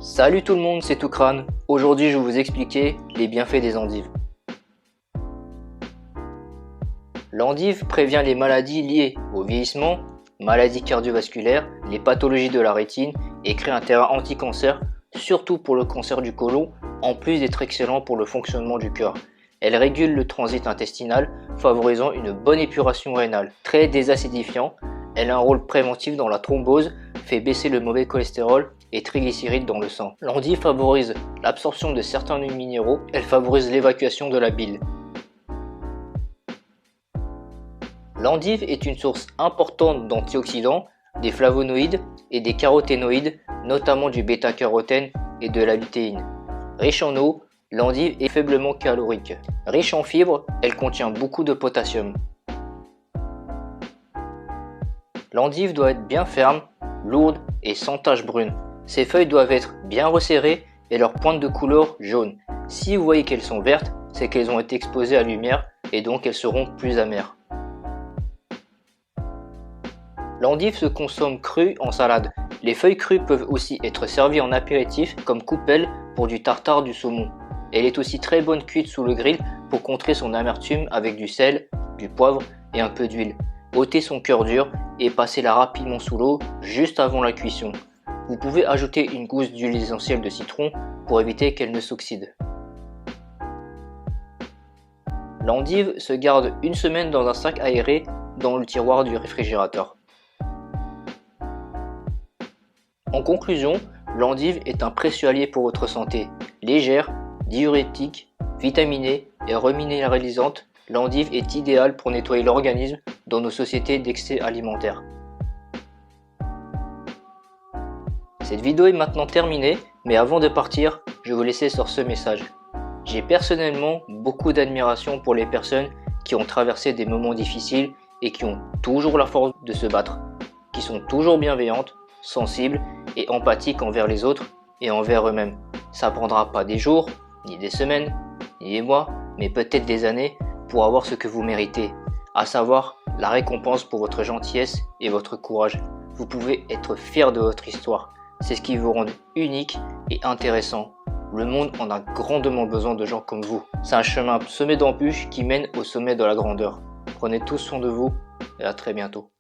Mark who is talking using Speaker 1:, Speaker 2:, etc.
Speaker 1: Salut tout le monde, c'est Toukran. Aujourd'hui, je vais vous expliquer les bienfaits des endives. L'endive prévient les maladies liées au vieillissement, maladies cardiovasculaires, les pathologies de la rétine et crée un terrain anti-cancer, surtout pour le cancer du côlon, en plus d'être excellent pour le fonctionnement du cœur. Elle régule le transit intestinal, favorisant une bonne épuration rénale. Très désacidifiant, elle a un rôle préventif dans la thrombose, fait baisser le mauvais cholestérol et triglycérides dans le sang. L'endive favorise l'absorption de certains minéraux, elle favorise l'évacuation de la bile. L'endive est une source importante d'antioxydants, des flavonoïdes et des caroténoïdes, notamment du bêta-carotène et de la lutéine. Riche en eau, l'endive est faiblement calorique. Riche en fibres, elle contient beaucoup de potassium. L'endive doit être bien ferme, lourde et sans taches brunes. Ses feuilles doivent être bien resserrées et leur pointe de couleur jaune. Si vous voyez qu'elles sont vertes, c'est qu'elles ont été exposées à la lumière et donc elles seront plus amères. L'endive se consomme crue en salade. Les feuilles crues peuvent aussi être servies en apéritif comme coupelle pour du tartare du saumon. Elle est aussi très bonne cuite sous le grill pour contrer son amertume avec du sel, du poivre et un peu d'huile. Ôtez son cœur dur et passez-la rapidement sous l'eau juste avant la cuisson. Vous pouvez ajouter une gousse d'huile essentielle de citron pour éviter qu'elle ne s'oxyde. L'endive se garde une semaine dans un sac aéré dans le tiroir du réfrigérateur. En conclusion, l'endive est un précieux allié pour votre santé. Légère, diurétique, vitaminée et reminéralisante, l'endive est idéale pour nettoyer l'organisme dans nos sociétés d'excès alimentaire. Cette vidéo est maintenant terminée, mais avant de partir, je vais vous laisser sur ce message. J'ai personnellement beaucoup d'admiration pour les personnes qui ont traversé des moments difficiles et qui ont toujours la force de se battre, qui sont toujours bienveillantes, sensibles et empathiques envers les autres et envers eux-mêmes. Ça prendra pas des jours, ni des semaines, ni des mois, mais peut-être des années pour avoir ce que vous méritez, à savoir la récompense pour votre gentillesse et votre courage. Vous pouvez être fier de votre histoire. C'est ce qui vous rend unique et intéressant. Le monde en a grandement besoin de gens comme vous. C'est un chemin semé d'embûches qui mène au sommet de la grandeur. Prenez tous soin de vous et à très bientôt.